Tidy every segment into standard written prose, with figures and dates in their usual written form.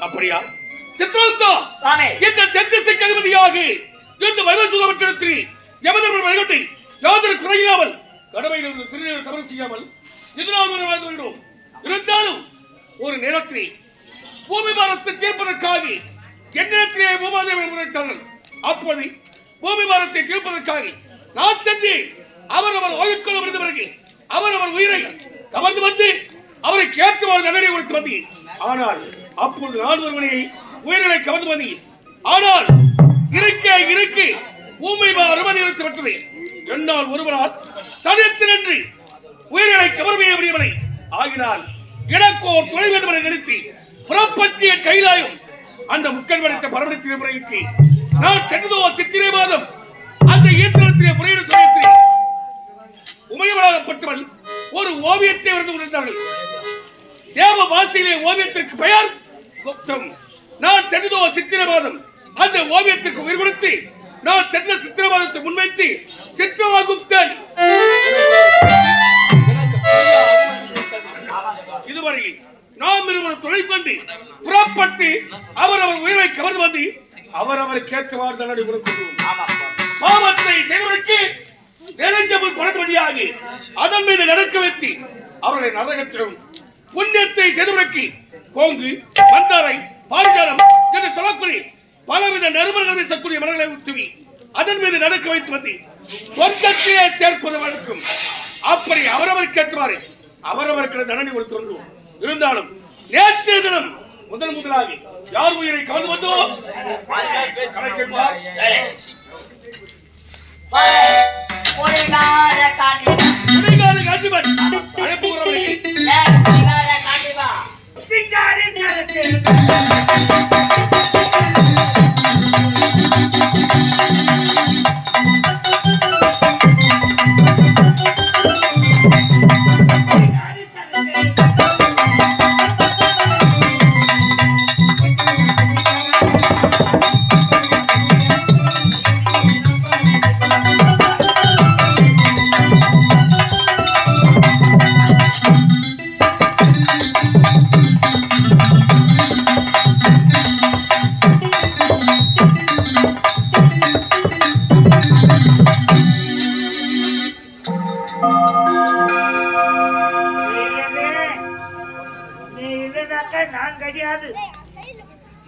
அப்படியா சித்ராந்தா இந்த தென்திசைக்கு அதிபதியாக இந்த வைவசூதமற்றத்தில் யமதர்மன் வைகுண்டை யாதொரு குறையில்லாமல் கடமையில் சிறிய தவறு செய்யாமல் இதனால் வாழ்ந்து வருகிறோம். இருந்தாலும் ஒரு நேரத்திலே பூமி பாரத்தை தீர்ப்பதற்காக என்னிடத்திலே பூமாதேவன் முறைத்தார்கள். அப்போது பூமி பாரத்தை தீர்ப்பதற்காக நான் சென்றேன். அவர் ஓய்வுக்குள்ள விழுந்த பிறகு அவர் உயிரை கவர்ந்து வந்து அவரை கேட்குமாறு தண்டனை கொடுத்து வந்தேன். ஆனால் அப்போது நான் ஒருவனை உயிர்களை கவர்ந்து வந்தேன். ஆனால் இருக்க ஊமை அனுமதி அளித்து பெற்றது. என்னால் ஒருவரால் தனித்து நின்று உயிர்களை கவர்மைய முடியவில்லை. ஆகினால் எனக்கோ துணை வேண்டும் என நினைத்து புறப்பற்றிய கைலாயம் அந்த முக்கல் வளைத்த பரமத்திலே முறையிட்டு நான் சென்றதோ சித்திரை மாதம் அந்த ஈர்த்தனத்திலே முறையிட சமயத்திலே உமையவளாகப்பட்டவள் ஒரு ஓவியத்தை வரைந்து கொண்டிருந்தார்கள். தேவ வாசியிலே ஓவியத்திற்கு பெயர் குப்தம். நான் சென்றதோ சித்திரை மாதம் அந்த ஓவியத்திற்கு உயிர் கொடுத்து நான் சென்ற சித்திரை மாதத்தை முன்வைத்து சித்திரகுப்தன் இதுவரையில் நாம் இருவர் துணை கொண்டு புறப்பட்டு அவர் உயிரை கவர்ந்து வந்து அவர் கேட்டவாறு தண்டனை கொடுக்கிறோம். பாவத்தை செய்வதற்கு நிறைஞ்சவன் பணபடியாக அதன் மீது நடக்க வைத்து அவர்களை நரகத்திலும் புண்ணியத்தை செய்தவருக்கு கோங்கு மந்தாரை பாரிஜாலம் என்று சொல்லக்கூடிய பலவித நறுமணங்கள் வீசக்கூடிய மரங்களை ஊற்றுவி அதன் மீது நடக்க வைத்து வந்து சொர்க்கத்தையே சேர்ப்பது வழக்கம். அப்படி அவரவர் கேட்குமாறு அவரவருக்கு தண்டனை கொடுத்து வந்தோம். இருந்தாலும் நேற்றைய தினம் முதலாக யார் உயிரை கவர்ந்து வந்தோம்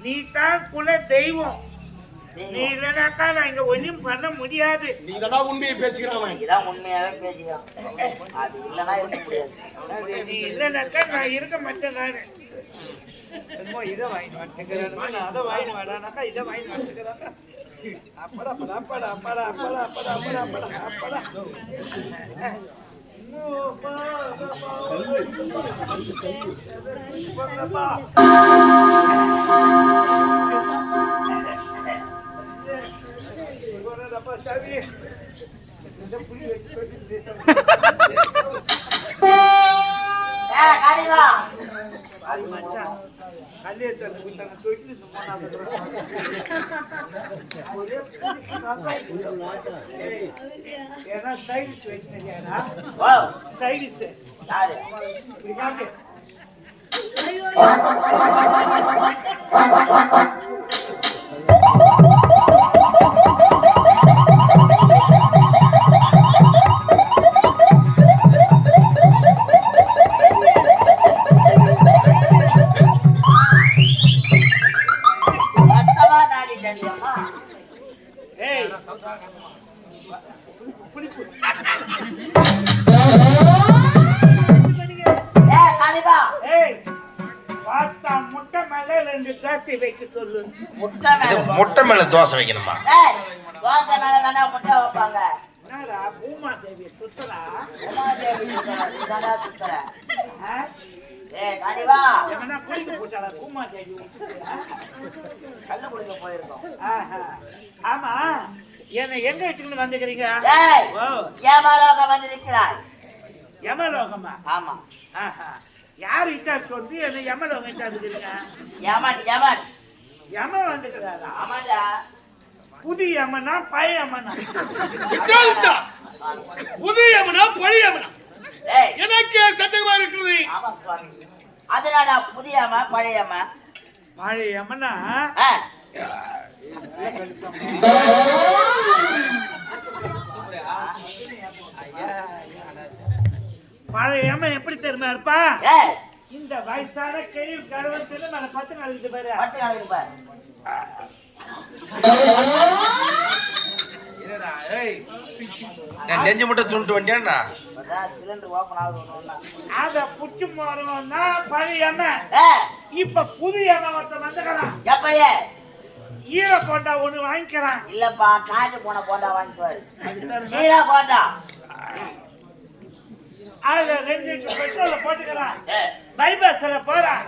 நீ தான் குல தெய்வம். நீ இல்லனாக்கா நான் இங்க ஒண்ணும் பண்ண முடியாது. நீ தான் உண்மையை பேசுகிறான். இதான் உண்மையாவே பேசுகிறான். அது இல்லனா இருக்க முடியாது. நீ இல்லனாக்கா நான் இருக்க மாட்டேன். நானு என்னமோ இத வாங்கி வந்துக்கறேன். நான் அத வாங்கி வரானாக்கா இத வாங்கி வந்துக்கறேன். அப்படா அப்படா அப்படா அப்படா அப்படா அப்படா அப்படா அப்படா அப்படா சாமி புளி வச்சு சைடிஸ் வச்சுனா சைடிஸ் முட்டை மேல தோசை வைக்கணுமா? தோசை மேல தானே முட்டை வைப்பாங்க. பூமாதேவி சுத்தரா சுத்தர கண்டிப்பா குளிக்க போட்டாளா பூமாதேவி கல்லு குளிக்க போயிருக்கோம். ஆமா என்ன எங்க வச்சுக்கிட்டு வந்துக்கிறீங்க? ஏமாலோகம் வந்து நிற்கிறாய். யமலோகமா? ஆமா. யாரு இட்டா சொல்லி என்ன யமலோகம் இட்டா வந்துக்கிறீங்க? யமன் யமன் யம வந்துக்கிறாரா? ஆமாடா. புது யமனா பழைய யமனா? புது யமனா பழைய யமனா? எனக்கு சந்தேகமா இருக்குது. ஆமா சுவாமி. அதனால புதிய யம பழைய யம. பழைய யமனா பழைய யம எப்படி தெரியுமா இருப்பா? இந்த வயசான கேள்வி கருவத்துல மேல 10 நாளைக்கு பாரு. 10 நாளைக்கு பாரு. என்னடா ஏய் நான் நெஞ்சு முட்டை துண்டு வண்டியாண்ணா. சிலிண்டர் ஓபன் ஆகுதுன்னா அத புச்சு மாறணும்னா பழைய யம. இப்ப புது யம வந்துக்கறான். எப்பயே ஈர போண்டா ஒண்ணு வாங்கிக்கிறான். இல்லப்பா காஞ்சு போன போண்டா வாங்கிக்குவாரு. சீரா போண்டா. அதுல 2 லிட்டர் பெட்ரோல் போட்டுக்கிறான். பைபாஸ்ல போறான்.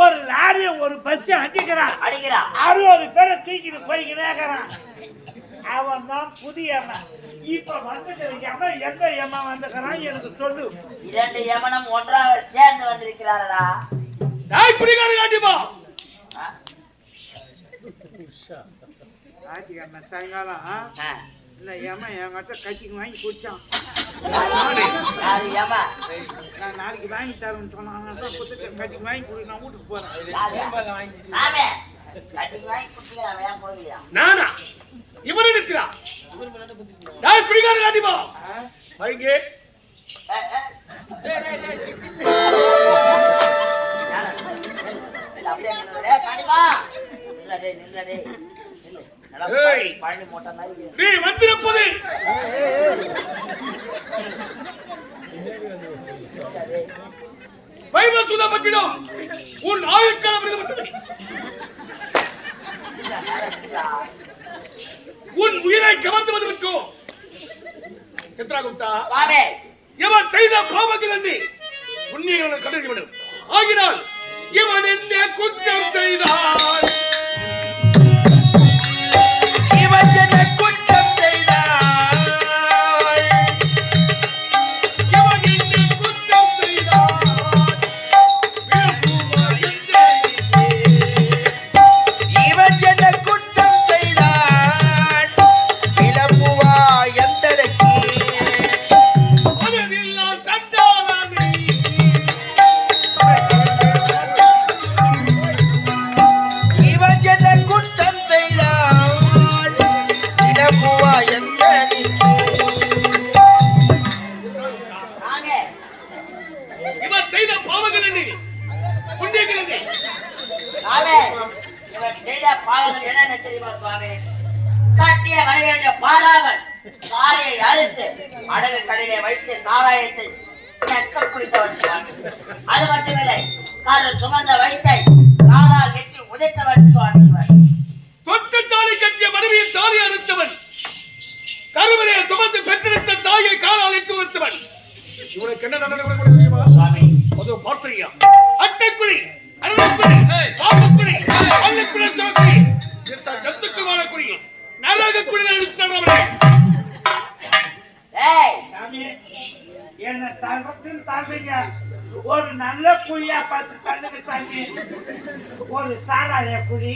ஒரு லாரி ஒரு பஸ் அடிக்கிறான். 60 பேரை தூக்கிட்டு போய்கினேக்கிறான். அவன் தான் புதிய யமன். இப்ப வந்துக்கிற யமன் எந்த யமன் வந்துக்கிறான் எனக்கு சொல்லு. 2 யமனும் ஒன்றாக சேர்ந்து வந்திருக்கிறாரா? நான் பிடிக்காத காட்டிப்பா. ஆட்டிக்காரன சாயங்காலம் இந்த யமன் என்கிட்ட கட்டிக்கு வாங்கி குடிச்சான். நான் நாளைக்கு வாங்கி தரேன்னு சொன்னாங்க. கட்டிக்கு வாங்கி குடி, நான் வீட்டுக்கு போறேன். நானா இவன் இருக்கிறான். நான் பிடிக்காத காட்டிப்பா. வைங்க நீ வந்திருப்பது பைபிள் சொல்லப்பட்டிடும். உன் ஆயுட்காலம் எழுதப்பட்டது. உன் உயிரை கவர்ந்து வந்து விட்டோம். சித்ராகுப்தா இவன் செய்த பாவங்கள் என்று புண்ணியங்கள் கண்டறிய வேண்டும். ஆகினால் இவன் என்ன குற்றம் செய்தான்? அடகு கடையிலே வைத்து சாராயத்தை குடித்தவன். அது மட்டுமில்லை, காரில் சுமந்த வைத்தை காலால் எட்டி உதைத்தவன் சுவாமி. தொட்ட தாலி கட்டிய மனைவியின் தாலி அறுத்தவன், கருவறையை சுமந்து பெற்றெடுத்த தாயை காலால் இட்டு வருத்தவன். இவனுக்கு என்ன நடந்தது தெரியுமா? அது பார்த்தீங்க, அட்டைக்குழி, அருளக்குழி, பாம்புக்குழி, பள்ளிக்குழி, சோக்குழி, ஜத்துக்குமான குழி, நரக குழியில் இருக்கிறவனே. சாமி, என்ன தரத்தில் தாழ்வீங்க. ஒரு நல்ல குழியா பார்த்து தள்ளுங்க சாமி. ஒரு சாராய குழி,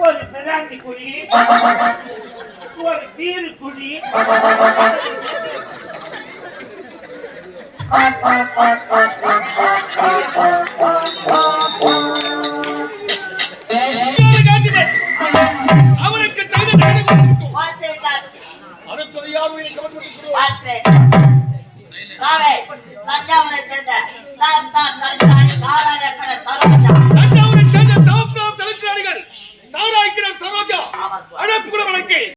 ஒரு பிராந்தி குழி, ஒரு பீரு குழி, அவனுக்கு தகுந்த தஞ்சாவூரை சேர்ந்த தாம் தாம் தஞ்சாணி சாராய கடை சரோஜா. தஞ்சாவூரை சேர்ந்த தாம் தாம் தலைக்காரிகள் சாராய்க்கிற சரோஜா அழைப்பு கூட வழக்கு